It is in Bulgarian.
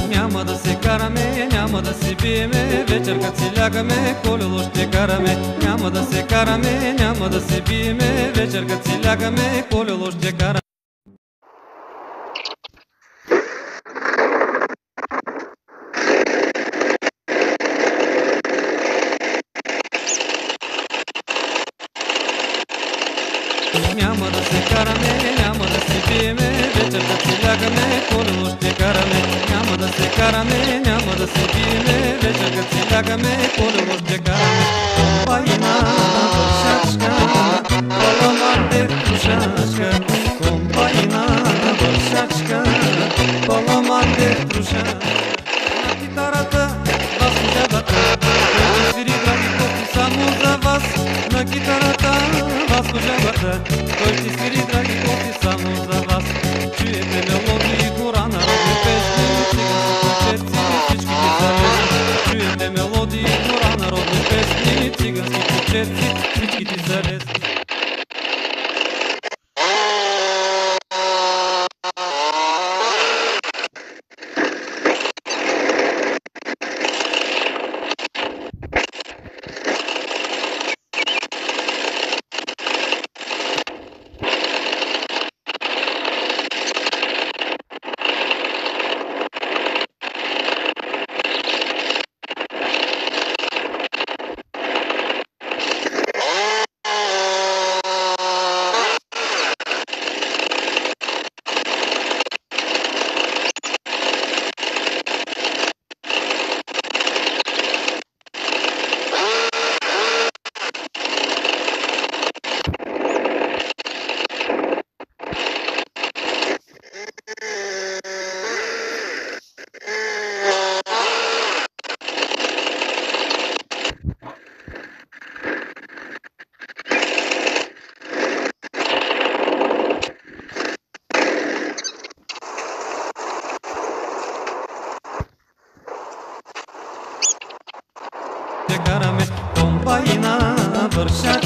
Няма да се караме, няма да се биеме, вечер като си лягаме, колело ще караме. Няма да се караме, няма да се биеме, вечер като си лягаме, колело ще караме. Няма да се караме, няма да се биеме, вечер като си лягаме, колело ще караме. Няма да се караме, няма да се биеме, вечер като си лягаме, колело ще караме. Компайна вършачка, паламанте трушачка. Компайна вършачка, паламанте трушачка. На китарата, вас служебата, който свири драги кофти само за вас. На китарата, вас служебата, той ще свири драги кофти само за вас. Чуете мелодии, гора народни песни, цигански кучеци, всички ги залезни. Чуете мелодии, гора народни песни, цигански кучеци, всички ти залезни. Компайна вършачка.